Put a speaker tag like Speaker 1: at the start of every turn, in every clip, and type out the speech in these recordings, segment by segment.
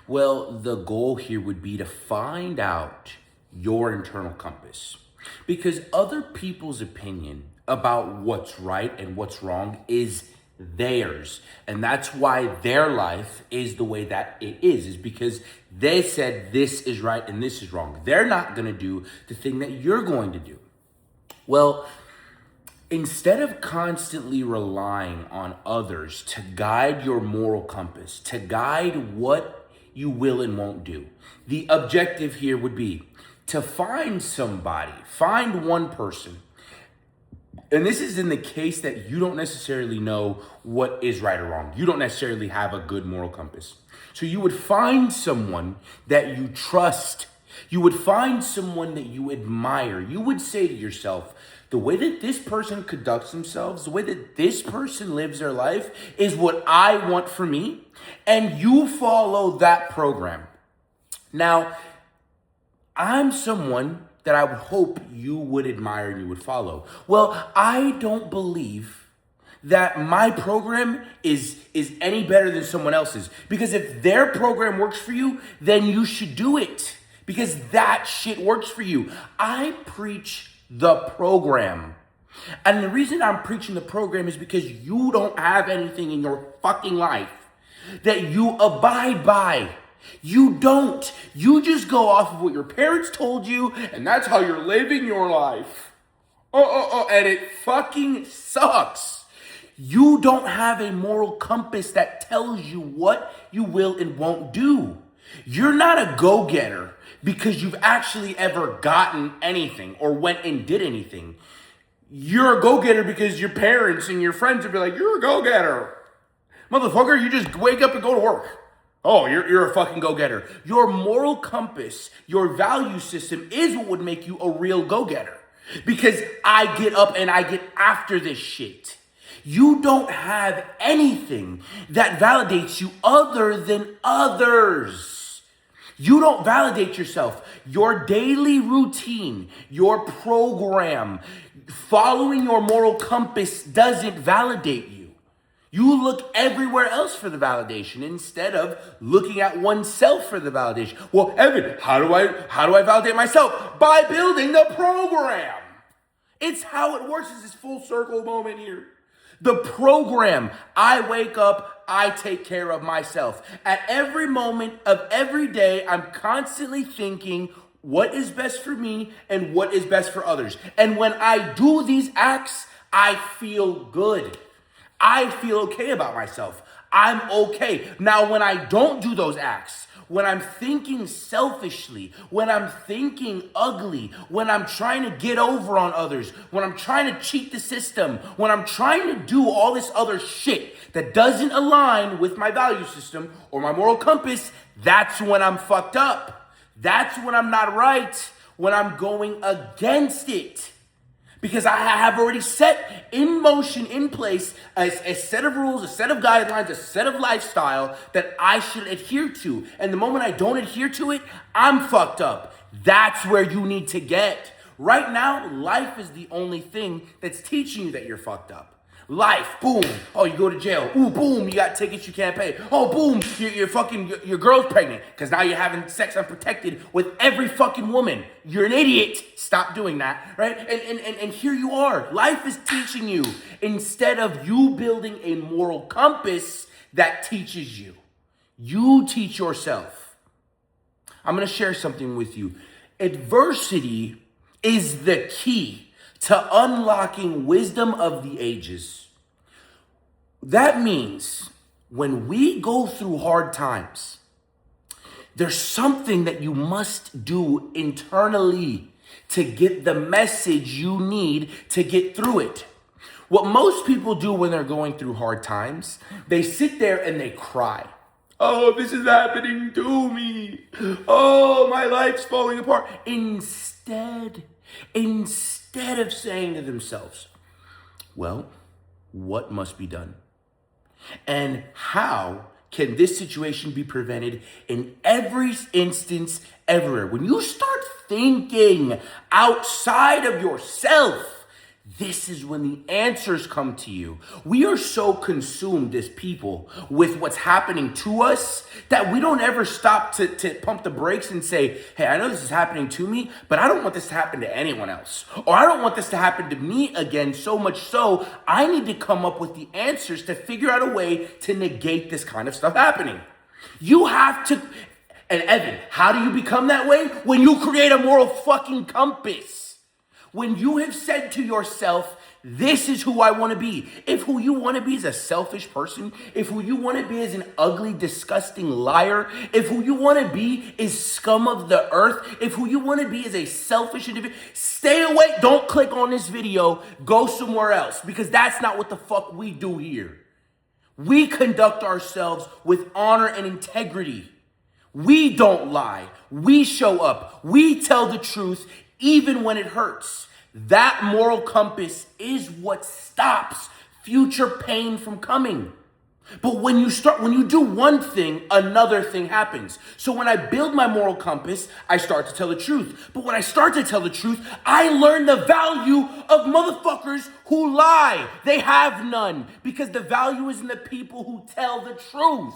Speaker 1: Well, the goal here would be to find out your internal compass. Because other people's opinion about what's right and what's wrong is theirs. And that's why their life is the way that it is because they said this is right and this is wrong. They're not going to do the thing that you're going to do. Well, instead of constantly relying on others to guide your moral compass, to guide what you will and won't do, the objective here would be to find somebody, find one person. And this is in the case that you don't necessarily know what is right or wrong. You don't necessarily have a good moral compass. So you would find someone that you trust. You would find someone that you admire. You would say to yourself, the way that this person conducts themselves, the way that this person lives their life is what I want for me. And you follow that program. Now, I'm someone that I would hope you would admire and you would follow. Well, I don't believe that my program is any better than someone else's. Because if their program works for you, then you should do it. Because that shit works for you. I preach the program. And the reason I'm preaching the program is because you don't have anything in your fucking life that you abide by. You don't. You just go off of what your parents told you, and that's how you're living your life. And it fucking sucks. You don't have a moral compass that tells you what you will and won't do. You're not a go-getter because you've actually ever gotten anything or went and did anything. You're a go-getter because your parents and your friends would be like, you're a go-getter. Motherfucker, you just wake up and go to work. Oh, you're a fucking go-getter. Your moral compass, your value system is what would make you a real go-getter. Because I get up and I get after this shit. You don't have anything that validates you other than others. You don't validate yourself. Your daily routine, your program, following your moral compass doesn't validate you. You look everywhere else for the validation instead of looking at oneself for the validation. Well, Evan, how do I validate myself? By building the program. It's how it works. It's this full circle moment here. The program, I wake up, I take care of myself. At every moment of every day, I'm constantly thinking what is best for me and what is best for others. And when I do these acts, I feel good. I feel okay about myself. I'm okay. Now, when I don't do those acts, when I'm thinking selfishly, when I'm thinking ugly, when I'm trying to get over on others, when I'm trying to cheat the system, when I'm trying to do all this other shit that doesn't align with my value system or my moral compass, that's when I'm fucked up. That's when I'm not right, when I'm going against it. Because I have already set in motion, in place, a set of rules, a set of guidelines, a set of lifestyle that I should adhere to. And the moment I don't adhere to it, I'm fucked up. That's where you need to get. Right now, life is the only thing that's teaching you that you're fucked up. Life, boom. Oh, you go to jail. Ooh, boom. You got tickets you can't pay. Oh, boom. Your girl's pregnant because now you're having sex unprotected with every fucking woman. You're an idiot. Stop doing that, right? And here you are. Life is teaching you instead of you building a moral compass that teaches you. You teach yourself. I'm going to share something with you. Adversity is the key to unlocking wisdom of the ages. That means when we go through hard times, there's something that you must do internally to get the message you need to get through it. What most people do when they're going through hard times, they sit there and they cry. Oh, this is happening to me. Oh, my life's falling apart. Instead of saying to themselves, well, what must be done? And how can this situation be prevented in every instance, everywhere? When you start thinking outside of yourself, this is when the answers come to you. We are so consumed as people with what's happening to us that we don't ever stop to pump the brakes and say, hey, I know this is happening to me, but I don't want this to happen to anyone else. Or I don't want this to happen to me again, so much so I need to come up with the answers to figure out a way to negate this kind of stuff happening. You have to, and Evan, how do you become that way? When you create a moral fucking compass. When you have said to yourself, this is who I want to be. If who you want to be is a selfish person, if who you want to be is an ugly, disgusting liar, if who you want to be is scum of the earth, if who you want to be is a selfish individual, stay away. Don't click on this video. Go somewhere else, because that's not what the fuck we do here. We conduct ourselves with honor and integrity. We don't lie. We show up. We tell the truth even when it hurts. That moral compass is what stops future pain from coming. But when you do one thing, another thing happens. So when I build my moral compass, I start to tell the truth. But when I start to tell the truth, I learn the value of motherfuckers who lie. They have none, because the value is in the people who tell the truth.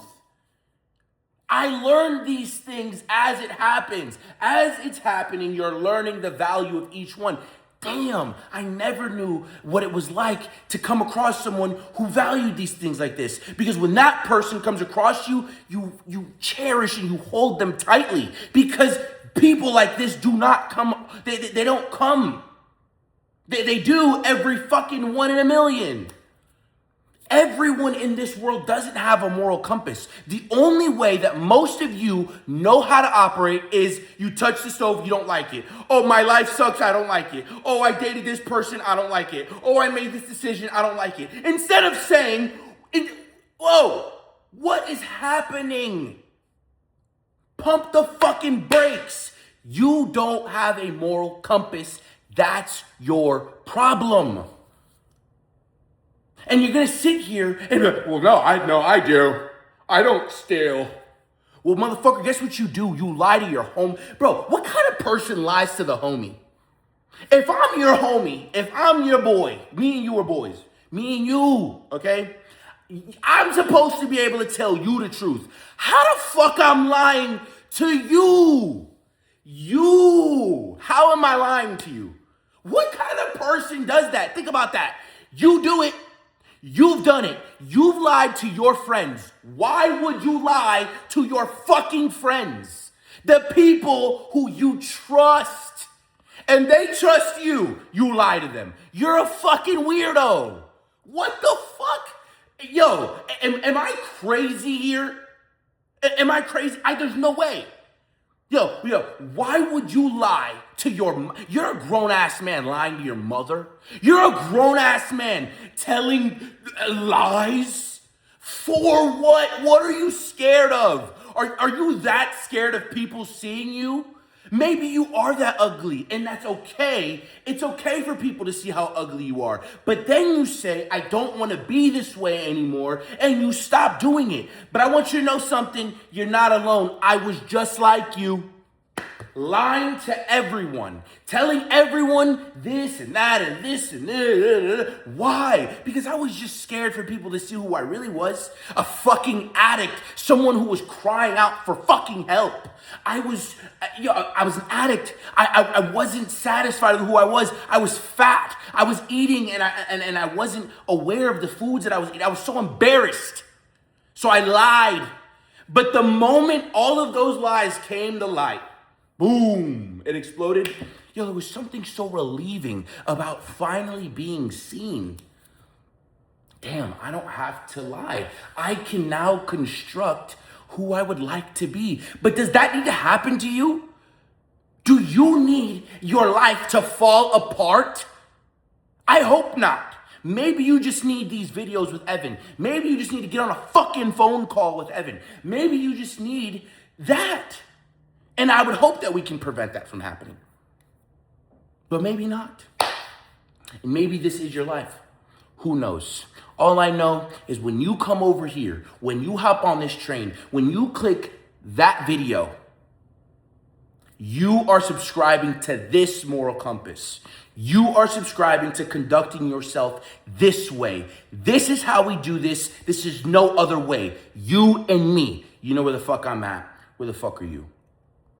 Speaker 1: I learned these things as it happens. As it's happening, you're learning the value of each one. Damn, I never knew what it was like to come across someone who valued these things like this. Because when that person comes across you, you cherish and you hold them tightly. Because people like this do not come, they don't come. They do every fucking 1 in a million. Everyone in this world doesn't have a moral compass. The only way that most of you know how to operate is you touch the stove, you don't like it. Oh, my life sucks, I don't like it. Oh, I dated this person, I don't like it. Oh, I made this decision, I don't like it. Instead of saying, whoa, what is happening? Pump the fucking brakes. You don't have a moral compass. That's your problem. And you're going to sit here and be like, well, no, I do. I don't steal. Well, motherfucker, guess what you do? You lie to your home. Bro, what kind of person lies to the homie? If I'm your homie, if I'm your boy, me and you are boys, me and you, okay? I'm supposed to be able to tell you the truth. How the fuck I'm lying to you? You. How am I lying to you? What kind of person does that? Think about that. You do it. You've done it. You've lied to your friends. Why would you lie to your fucking friends? The people who you trust. And they trust you. You lie to them. You're a fucking weirdo. What the fuck? Yo, am I crazy here? Am I crazy? There's no way. Yo, why would you lie to you're a grown-ass man lying to your mother? You're a grown-ass man telling lies? For what? What are you scared of? Are you that scared of people seeing you? Maybe you are that ugly, and that's okay. It's okay for people to see how ugly you are. But then you say, I don't want to be this way anymore, and you stop doing it. But I want you to know something. You're not alone. I was just like you. Lying to everyone, telling everyone this and that and this and that. Why? Because I was just scared for people to see who I really was. A fucking addict, someone who was crying out for fucking help. I was an addict. I wasn't satisfied with who I was. I was fat. I was eating and I wasn't aware of the foods that I was eating. I was so embarrassed. So I lied. But the moment all of those lies came to light, boom, it exploded. Yo, there was something so relieving about finally being seen. Damn, I don't have to lie. I can now construct who I would like to be. But does that need to happen to you? Do you need your life to fall apart? I hope not. Maybe you just need these videos with Evan. Maybe you just need to get on a fucking phone call with Evan. Maybe you just need that. And I would hope that we can prevent that from happening. But maybe not. And maybe this is your life. Who knows? All I know is when you come over here, when you hop on this train, when you click that video, you are subscribing to this moral compass. You are subscribing to conducting yourself this way. This is how we do this. This is no other way. You and me. You know where the fuck I'm at. Where the fuck are you?